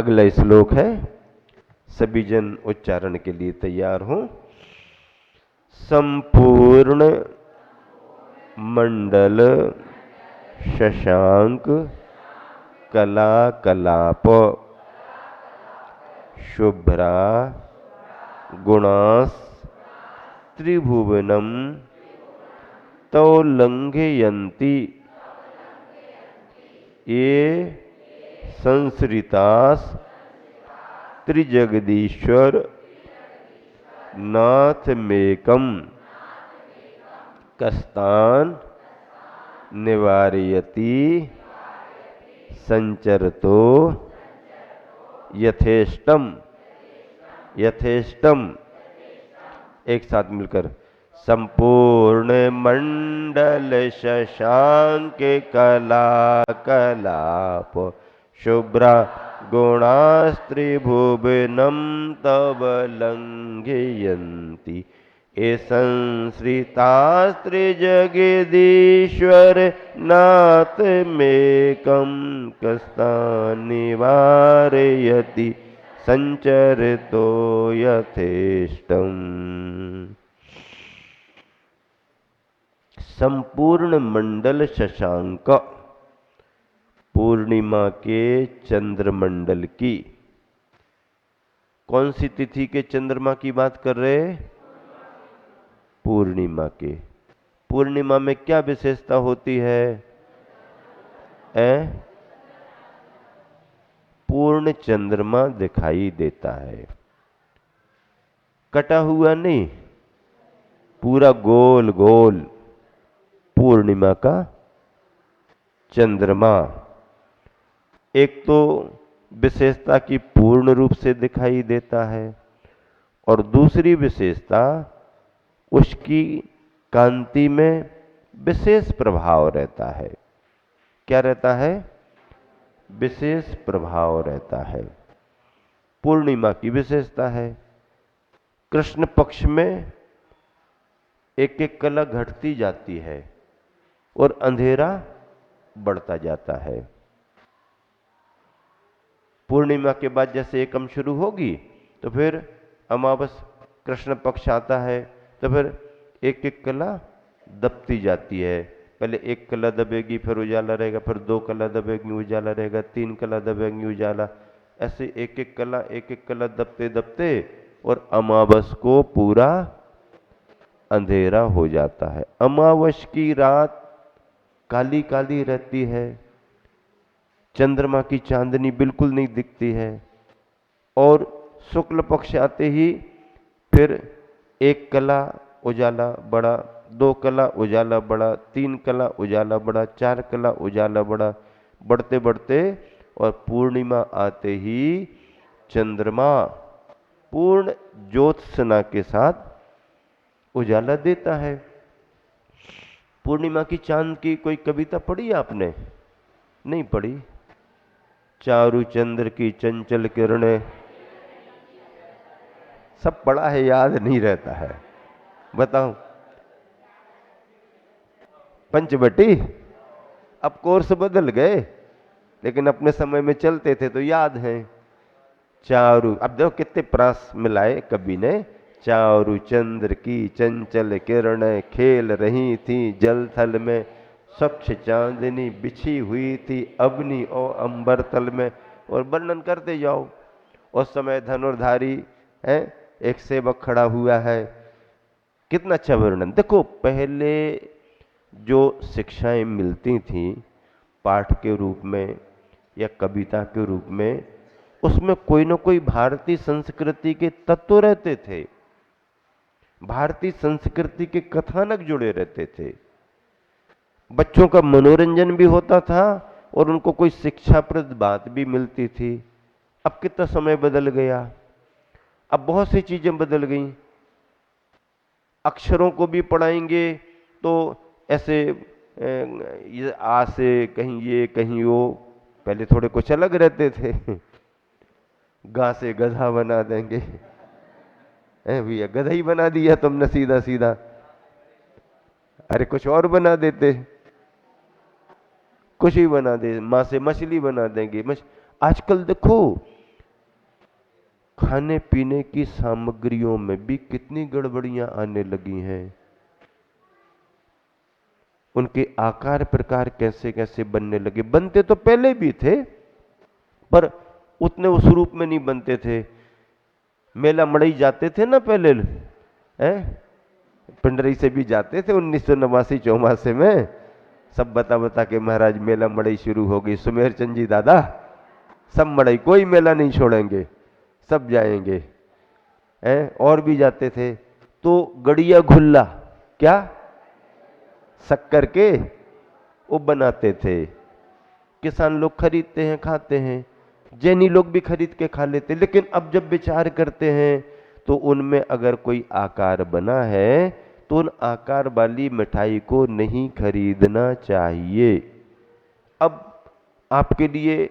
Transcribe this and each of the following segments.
अगला श्लोक है, सभी जन उच्चारण के लिए तैयार हो। संपूर्ण मंडल शशांक कला कलाप शुभ्रा गुणास त्रिभुवनम तौ लंघयन्ति ये संसृतास त्रिजगदीश्वर नाथ मेकम कस्तान निवारयति संचरतो यथेष्टम। यथेष्टम एक साथ मिलकर, संपूर्ण मंडल शशांक कला कलाप शुभ्रा गुणास्त्रिभुवनम तव लंघयन्ति ये संसृतास्त्रिजगदीश्वर नाथ मेकं कस्तान्निवारयति संचरतो यथेष्टम। संपूर्ण मंडल शशांक, पूर्णिमा के चंद्रमंडल की। कौन सी तिथि के चंद्रमा की बात कर रहे हैं? पूर्णिमा के। पूर्णिमा में क्या विशेषता होती है? पूर्ण चंद्रमा दिखाई देता है, कटा हुआ नहीं, पूरा गोल गोल पूर्णिमा का चंद्रमा। एक तो विशेषता की पूर्ण रूप से दिखाई देता है, और दूसरी विशेषता उसकी कांति में विशेष प्रभाव रहता है। क्या रहता है? विशेष प्रभाव रहता है। पूर्णिमा की विशेषता है, कृष्ण पक्ष में एक एक कला घटती जाती है और अंधेरा बढ़ता जाता है। पूर्णिमा के बाद जैसे एकम शुरू होगी तो फिर अमावस कृष्ण पक्ष आता है, तो फिर एक एक कला दबती जाती है। पहले एक कला दबेगी, फिर उजाला रहेगा, फिर दो कला दबेगी, उजाला रहेगा, तीन कला दबेगी, उजाला। ऐसे एक एक कला दबते दबते और अमावस को पूरा अंधेरा हो जाता है। अमावस की रात काली काली रहती है, चंद्रमा की चांदनी बिल्कुल नहीं दिखती है, और शुक्ल पक्ष आते ही फिर एक कला उजाला बढ़ा, दो कला उजाला बढ़ा, तीन कला उजाला बढ़ा, चार कला उजाला बढ़ा, बढ़ते बढ़ते और पूर्णिमा आते ही चंद्रमा पूर्ण ज्योत्सना के साथ उजाला देता है। पूर्णिमा की चांद की कोई कविता पढ़ी आपने? नहीं पढ़ी? चारु चंद्र की चंचल किरणें, सब पढ़ा है, याद नहीं रहता है। बताओ, पंचवटी। अब कोर्स बदल गए, लेकिन अपने समय में चलते थे तो याद है। चारु, अब देखो कितने प्रास मिलाए कवि ने। चारु चंद्र की चंचल किरणें खेल रही थी जल थल में, स्वच्छ चांदनी बिछी हुई थी अग्नि और अंबर तल में। और वर्णन करते जाओ। उस समय धनुर्धारी है, एक सेवक खड़ा हुआ है। कितना अच्छा वर्णन। देखो, पहले जो शिक्षाएं मिलती थी पाठ के रूप में या कविता के रूप में, उसमें कोई ना कोई भारतीय संस्कृति के तत्व रहते थे, भारतीय संस्कृति के कथानक जुड़े रहते थे। बच्चों का मनोरंजन भी होता था और उनको कोई शिक्षाप्रद बात भी मिलती थी। अब कितना समय बदल गया, अब बहुत सी चीजें बदल गई। अक्षरों को भी पढ़ाएंगे तो ऐसे आ से कहीं ये कहीं वो, पहले थोड़े कुछ अलग रहते थे। गा से गधा बना देंगे, भैया गधा ही बना दिया तुमने सीधा सीधा। अरे कुछ और बना देते, कुछ ही बना दे, माँ से मछली बना देंगे। आजकल देखो खाने पीने की सामग्रियों में भी कितनी गड़बड़ियां आने लगी हैं। उनके आकार प्रकार कैसे कैसे बनने लगे। बनते तो पहले भी थे पर उतने उस रूप में नहीं बनते थे। मेला मड़ई जाते थे ना पहले, हैं पिंडरी से भी जाते थे 1989-84 में। सब बता बता के महाराज मेला मड़ई शुरू हो गई। सुमेर चंद जी दादा सब मड़ई, कोई मेला नहीं छोड़ेंगे, सब जाएंगे। हैं और भी जाते थे। तो गड़िया घुल्ला क्या शक्कर के वो बनाते थे, किसान लोग खरीदते हैं खाते हैं, जैनी लोग भी खरीद के खा लेते। लेकिन अब जब विचार करते हैं तो उनमें अगर कोई आकार बना है तो उन आकार वाली मिठाई को नहीं खरीदना चाहिए। अब आपके लिए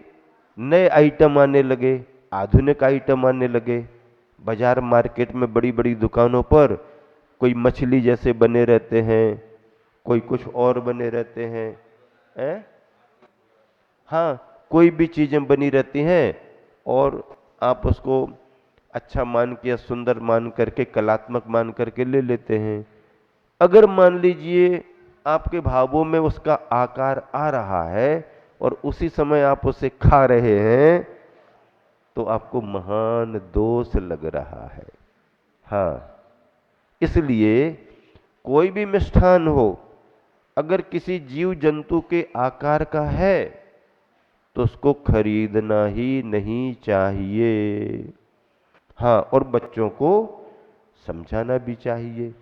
नए आइटम आने लगे, आधुनिक आइटम आने लगे। बाजार मार्केट में बड़ी बड़ी दुकानों पर कोई मछली जैसे बने रहते हैं, कोई कुछ और बने रहते हैं, हाँ कोई भी चीजें बनी रहती हैं और आप उसको अच्छा मान के या सुंदर मान करके कलात्मक मान करके ले लेते हैं। अगर मान लीजिए आपके भावों में उसका आकार आ रहा है और उसी समय आप उसे खा रहे हैं तो आपको महान दोष लग रहा है। हाँ, इसलिए कोई भी मिष्ठान हो अगर किसी जीव जंतु के आकार का है तो उसको खरीदना ही नहीं चाहिए। हाँ, और बच्चों को समझाना भी चाहिए।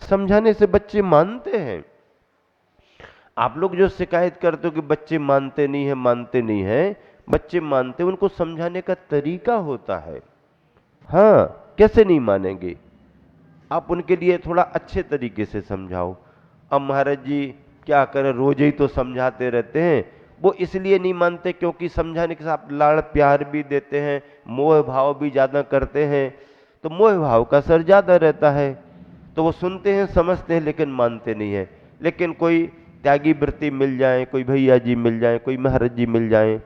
समझाने से बच्चे मानते हैं। आप लोग जो शिकायत करते हो कि बच्चे मानते नहीं हैं, बच्चे मानते हैं, उनको समझाने का तरीका होता है। हाँ, कैसे नहीं मानेंगे? आप उनके लिए थोड़ा अच्छे तरीके से समझाओ। अब महाराज जी क्या करें, रोज ही तो समझाते रहते हैं। वो इसलिए नहीं मानते क्योंकि समझाने के साथ लाड़ प्यार भी देते हैं, मोह भाव भी ज्यादा करते हैं, तो मोह भाव का असर ज्यादा रहता है। तो वो सुनते हैं समझते हैं लेकिन मानते नहीं है। लेकिन कोई त्यागी वृत्ति मिल जाए, कोई भैया जी मिल जाए, कोई महाराज जी मिल जाए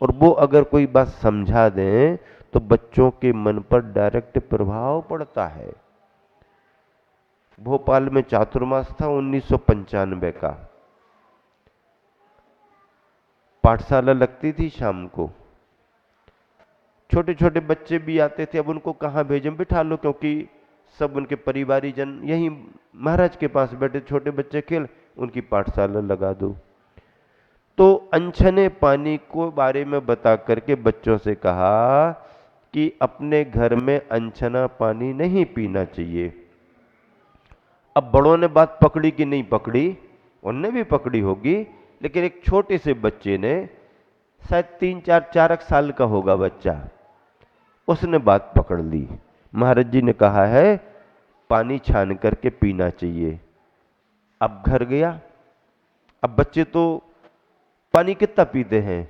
और वो अगर कोई बात समझा दें तो बच्चों के मन पर डायरेक्ट प्रभाव पड़ता है। भोपाल में चातुर्मास था 1995 का, पाठशाला लगती थी शाम को, छोटे छोटे बच्चे भी आते थे। अब उनको कहाँ भेजें, बिठा लो, क्योंकि सब उनके परिवारी जन यहीं महाराज के पास बैठे, छोटे बच्चे खेल, उनकी पाठशाला लगा दो। तो अनछने पानी को बारे में बता करके बच्चों से कहा कि अपने घर में अनछना पानी नहीं पीना चाहिए। अब बड़ों ने बात पकड़ी कि नहीं पकड़ी, उनने भी पकड़ी होगी, लेकिन एक छोटे से बच्चे ने, शायद 3-4 साल का होगा बच्चा, उसने बात पकड़ ली। महाराज जी ने कहा है पानी छान करके पीना चाहिए। अब घर गया, अब बच्चे तो पानी कितना पीते हैं,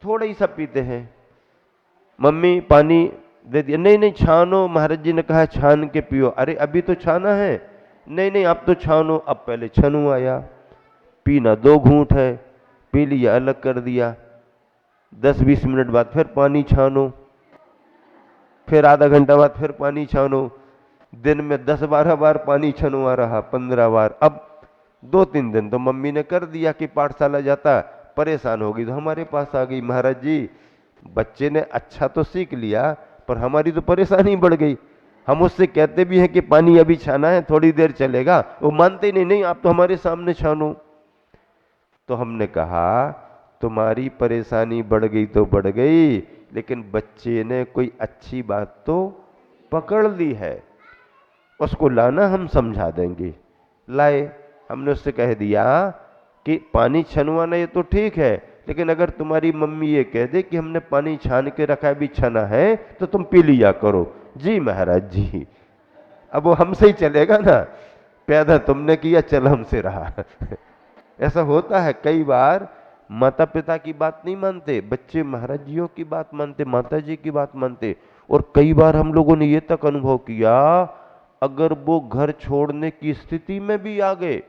थोड़ा ही सा पीते हैं। मम्मी पानी दे दिया, नहीं नहीं छानो, महाराज जी ने कहा छान के पियो। अरे अभी तो छाना है, नहीं नहीं अब तो छानो। अब पहले छनु आया, पीना 2 घूंट है, पी लिया अलग कर दिया। 10-20 मिनट बाद फिर पानी छानो, फिर आधा घंटा बाद फिर पानी छानो। दिन में 10-12 बार पानी छनवा रहा, 15 बार। अब 2-3 दिन तो मम्मी ने कर दिया कि पाठशाला जाता, परेशान हो गई तो हमारे पास आ गई, महाराज जी बच्चे ने अच्छा तो सीख लिया पर हमारी तो परेशानी बढ़ गई। हम उससे कहते भी हैं कि पानी अभी छाना है, थोड़ी देर चलेगा, वो मानते नहीं, नहीं आप तो हमारे सामने छानो। तो हमने कहा तुम्हारी परेशानी बढ़ गई तो बढ़ गई, लेकिन बच्चे ने कोई अच्छी बात तो पकड़ ली है, उसको लाना हम समझा देंगे। लाए, हमने उससे कह दिया कि पानी छनवाना ये तो ठीक है, लेकिन अगर तुम्हारी मम्मी ये कह दे कि हमने पानी छान के रखा है, भी छना है, तो तुम पी लिया करो। जी महाराज जी। अब वो हमसे ही चलेगा ना, पैदा तुमने किया, चल हमसे रहा। ऐसा होता है कई बार, माता पिता की बात नहीं मानते बच्चे, महाराज जियों की बात मानते, माता जी की बात मानते। और कई बार हम लोगों ने ये तक अनुभव किया, अगर वो घर छोड़ने की स्थिति में भी आ गए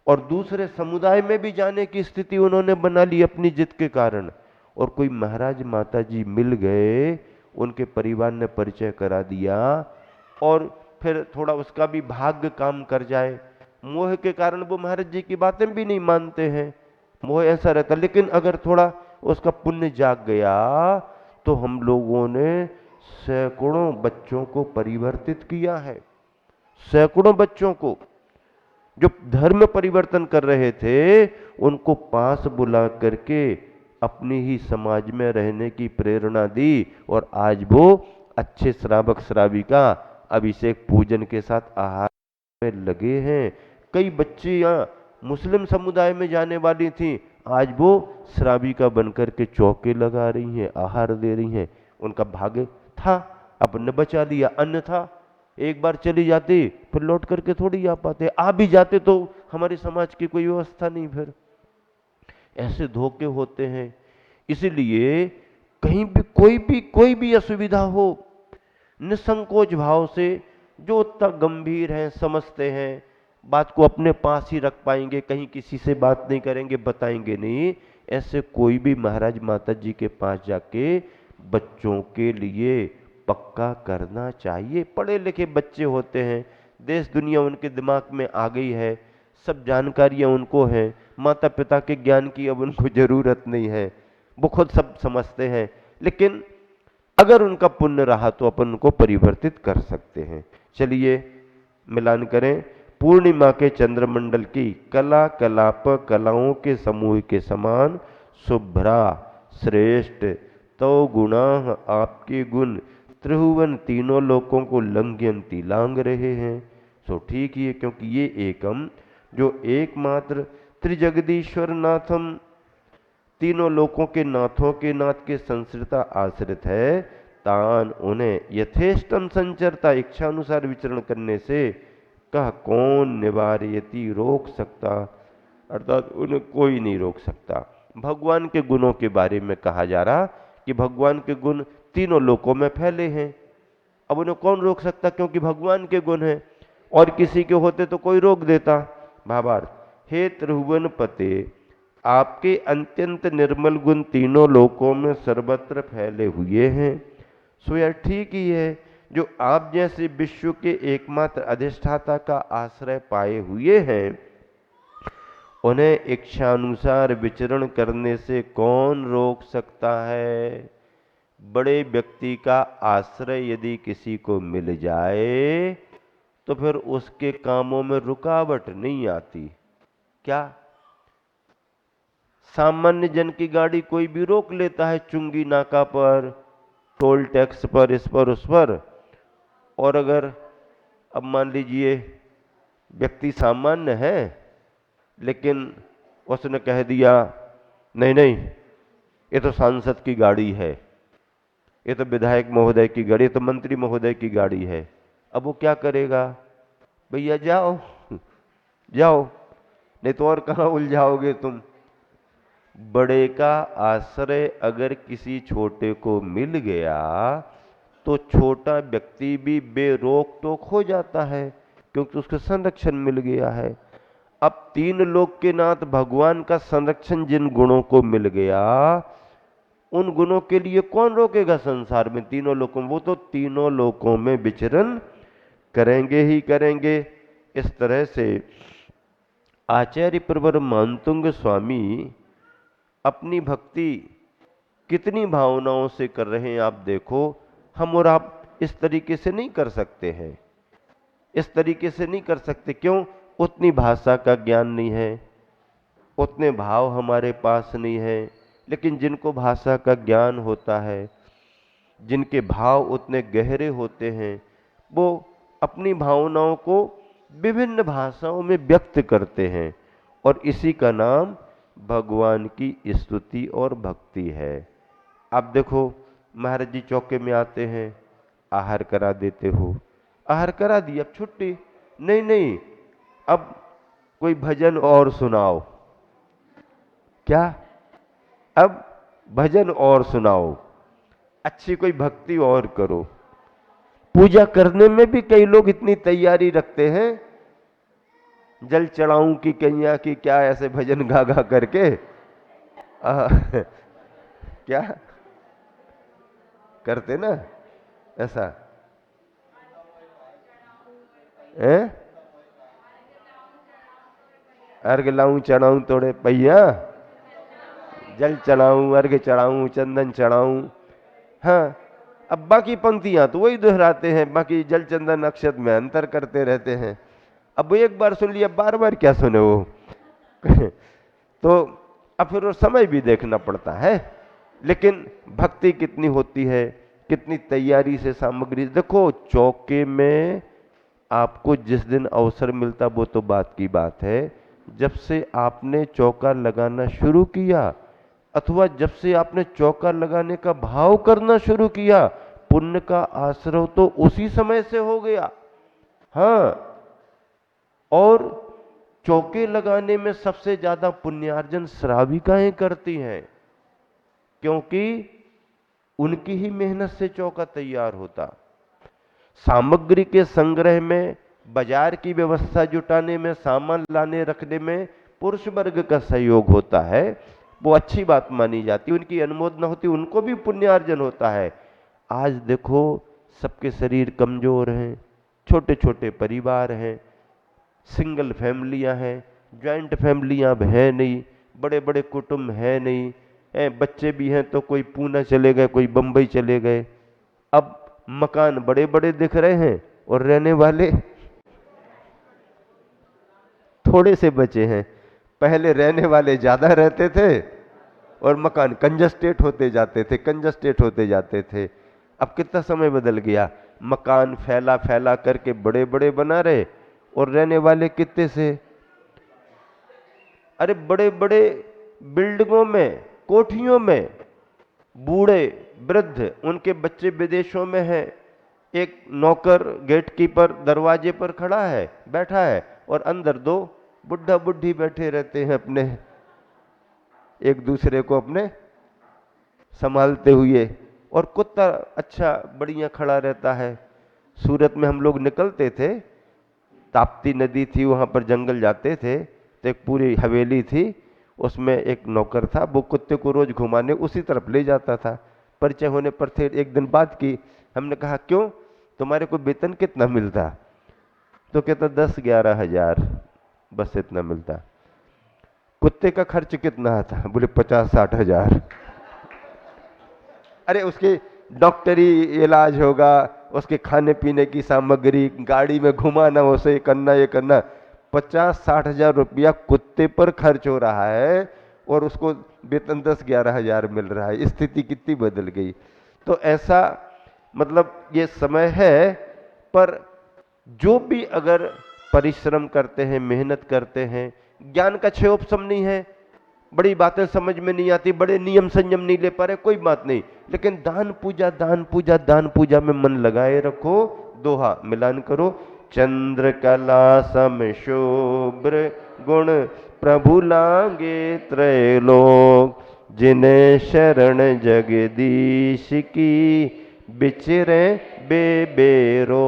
और दूसरे समुदाय में भी जाने की स्थिति उन्होंने बना ली अपनी जिद के कारण, और कोई महाराज माता जी मिल गए, उनके परिवार ने परिचय करा दिया, और फिर थोड़ा उसका भी भाग्य काम कर जाए, मोह के कारण वो महाराज जी की बातें भी नहीं मानते हैं, मोह ऐसा रहता। लेकिन अगर थोड़ा उसका पुण्य जाग गया तो हम लोगों ने सैकड़ों बच्चों को परिवर्तित किया है, सैकड़ों बच्चों को जो धर्म परिवर्तन कर रहे थे उनको पास बुला करके अपनी ही समाज में रहने की प्रेरणा दी, और आज वो अच्छे श्रावक श्राविका अभिषेक पूजन के साथ आहार में लगे हैं। कई बच्चियां मुस्लिम समुदाय में जाने वाली थी, आज वो श्राविका बनकर के चौके लगा रही हैं, आहार दे रही हैं। उनका भाग्य था, अपन बचा लिया, अन्यथा एक बार चली जाती फिर लौट करके थोड़ी आ पाते, आ भी जाते तो हमारे समाज की कोई व्यवस्था नहीं। फिर ऐसे धोखे होते हैं। इसीलिए कहीं भी कोई भी असुविधा हो, निसंकोच भाव से, जो उतना गंभीर है, समझते हैं, बात को अपने पास ही रख पाएंगे, कहीं किसी से बात नहीं करेंगे, बताएंगे नहीं, ऐसे कोई भी महाराज माता जी के पास जाके बच्चों के लिए पक्का करना चाहिए। पढ़े लिखे बच्चे होते हैं, देश दुनिया उनके दिमाग में आ गई है, सब जानकारियां उनको हैं, माता पिता के ज्ञान की अब उनको जरूरत नहीं है, वो खुद सब समझते हैं। लेकिन अगर उनका पुण्य रहा तो अपन उनको परिवर्तित कर सकते हैं। चलिए मिलान करें। पूर्णिमा के चंद्रमंडल की कला कलाप कलाओं के समूह के समान शुभ्रा श्रेष्ठ तो गुणा आपके गुण त्रिभुवन तीनों लोकों को लंघयंती लांग रहे हैं। सो ठीक ही है, क्योंकि ये एकम जो एकमात्र त्रिजगदीश्वर नाथम तीनों लोकों के नाथों के नाथ के संसृता आश्रित है, तान उन्हें यथेष्टम संचरता इच्छा अनुसार विचरण करने से कह कौन निवार्यति रोक सकता, अर्थात उन्हें कोई नहीं रोक सकता। भगवान के गुणों के बारे में कहा जा रहा कि भगवान के गुण तीनों लोकों में फैले हैं, अब उन्हें कौन रोक सकता, क्योंकि भगवान के गुण हैं, और किसी के होते तो कोई रोक देता। भावार्थ, हे त्रिभुवन पते, आपके अत्यंत निर्मल गुण तीनों लोकों में सर्वत्र फैले हुए हैं। सो यह ठीक ही है, जो आप जैसे विश्व के एकमात्र अधिष्ठाता का आश्रय पाए हुए हैं, उन्हें इच्छानुसार विचरण करने से कौन रोक सकता है। बड़े व्यक्ति का आश्रय यदि किसी को मिल जाए तो फिर उसके कामों में रुकावट नहीं आती। क्या सामान्य जन की गाड़ी कोई भी रोक लेता है, चुंगी नाका पर, टोल टैक्स पर, इस पर उस पर, और अगर अब मान लीजिए व्यक्ति सामान्य है लेकिन उसने कह दिया नहीं नहीं ये तो सांसद की गाड़ी है, ये तो विधायक महोदय की गाड़ी, ये तो मंत्री महोदय की गाड़ी है, अब वो क्या करेगा, भैया जाओ जाओ, नहीं तो और कहाँ उलझाओगे तुम। बड़े का आश्रय अगर किसी छोटे को मिल गया तो छोटा व्यक्ति भी बेरोक टोक हो जाता है, क्योंकि उसको संरक्षण मिल गया है। अब तीन लोक के नाथ भगवान का संरक्षण जिन गुणों को मिल गया, उन गुणों के लिए कौन रोकेगा संसार में, तीनों लोकों, वो तो तीनों लोकों में विचरण करेंगे ही करेंगे। इस तरह से आचार्य प्रवर मानतुंग स्वामी अपनी भक्ति कितनी भावनाओं से कर रहे हैं आप देखो। हम और आप इस तरीके से नहीं कर सकते हैं, इस तरीके से नहीं कर सकते। क्यों? उतनी भाषा का ज्ञान नहीं है, उतने भाव हमारे पास नहीं है। लेकिन जिनको भाषा का ज्ञान होता है, जिनके भाव उतने गहरे होते हैं, वो अपनी भावनाओं को विभिन्न भाषाओं में व्यक्त करते हैं, और इसी का नाम भगवान की स्तुति और भक्ति है। आप देखो महाराज जी चौके में आते हैं, आहार करा देते हो, आहार करा दी, अब छुट्टी नहीं नहीं, अब कोई भजन और सुनाओ। क्या? अब भजन और सुनाओ, अच्छी कोई भक्ति और करो। पूजा करने में भी कई लोग इतनी तैयारी रखते हैं, जल चढ़ाऊं की कैया की क्या, ऐसे भजन गा गा करके क्या करते ना ऐसा है? अर्घ लाऊं चढ़ाऊं तोड़े पहिया, जल चढ़ाऊं अर्घ चढ़ाऊं चंदन चढ़ाऊं। हाँ, अब बाकी पंक्तियां तो वही दोहराते हैं, बाकी जल चंदन अक्षत में अंतर करते रहते हैं। अब वो एक बार सुन लिया, बार बार क्या सुने वो तो अब फिर वो समय भी देखना पड़ता है। लेकिन भक्ति कितनी होती है, कितनी तैयारी से सामग्री। देखो चौके में आपको जिस दिन अवसर मिलता वो तो बात की बात है, जब से आपने चौका लगाना शुरू किया अथवा जब से आपने चौका लगाने का भाव करना शुरू किया, पुण्य का आश्रव तो उसी समय से हो गया। हाँ, और चौके लगाने में सबसे ज्यादा पुण्यार्जन श्राविकाएं करती हैं, क्योंकि उनकी ही मेहनत से चौका तैयार होता। सामग्री के संग्रह में, बाजार की व्यवस्था जुटाने में, सामान लाने रखने में पुरुष वर्ग का सहयोग होता है, वो अच्छी बात मानी जाती। उनकी अनुमोदना होती, उनको भी पुण्यार्जन होता है। आज देखो सबके शरीर कमजोर हैं, छोटे छोटे परिवार हैं, सिंगल फैमिलियां हैं, ज्वाइंट फैमिलियां अब है नहीं, बड़े बड़े कुटुंब है नहीं, बच्चे भी हैं तो कोई पूना चले गए, कोई बंबई चले गए। अब मकान बड़े बड़े दिख रहे हैं और रहने वाले थोड़े से बचे हैं। पहले रहने वाले ज्यादा रहते थे और मकान कंजस्टेड होते जाते थे, कंजस्टेड होते जाते थे। अब कितना समय बदल गया, मकान फैला फैला करके बड़े बड़े बना रहे और रहने वाले कितने से। अरे बड़े बड़े बिल्डिंगों में, कोठियों में बूढ़े वृद्ध, उनके बच्चे विदेशों में हैं, एक नौकर गेट कीपर दरवाजे पर खड़ा है, बैठा है, और अंदर दो बुढ़ा बुढ़ी बैठे रहते हैं, अपने एक दूसरे को अपने संभालते हुए, और कुत्ता अच्छा बढ़िया खड़ा रहता है। सूरत में हम लोग निकलते थे, ताप्ती नदी थी, वहां पर जंगल जाते थे, तो एक पूरी हवेली थी, उसमें एक नौकर था, वो कुत्ते को रोज घुमाने उसी तरफ ले जाता था। परिचय होने पर थे, एक दिन बात की, हमने कहा क्यों, तुम्हारे को वेतन कितना मिलता? तो कहता 10-11 हजार, बस इतना मिलता। कुत्ते का खर्च कितना आता? बोले 50-60 हजार। अरे उसके डॉक्टरी इलाज होगा, उसके खाने पीने की सामग्री, गाड़ी में घुमाना, उसे करना, ये करना, 50-60 हजार रुपया कुत्ते पर खर्च हो रहा है और उसको वेतन 10-11 हजार मिल रहा है। स्थिति कितनी बदल गई। तो ऐसा मतलब ये समय है, पर जो भी अगर परिश्रम करते हैं, मेहनत करते हैं, ज्ञान का क्षयोपशम नहीं है, बड़ी बातें समझ में नहीं आती, बड़े नियम संयम नहीं ले पा रहे, कोई बात नहीं, लेकिन दान पूजा, दान पूजा, दान पूजा में मन लगाए रखो, दोहा मिलान करो। चंद्र कला सम शुभ्र गुण प्रभु लागे त्रैलोक, जिन्हें शरण जगदीश की बिचरे बेबेरोग।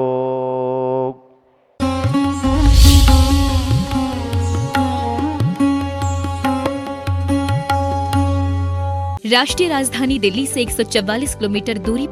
राष्ट्रीय राजधानी दिल्ली से 144 किलोमीटर दूरी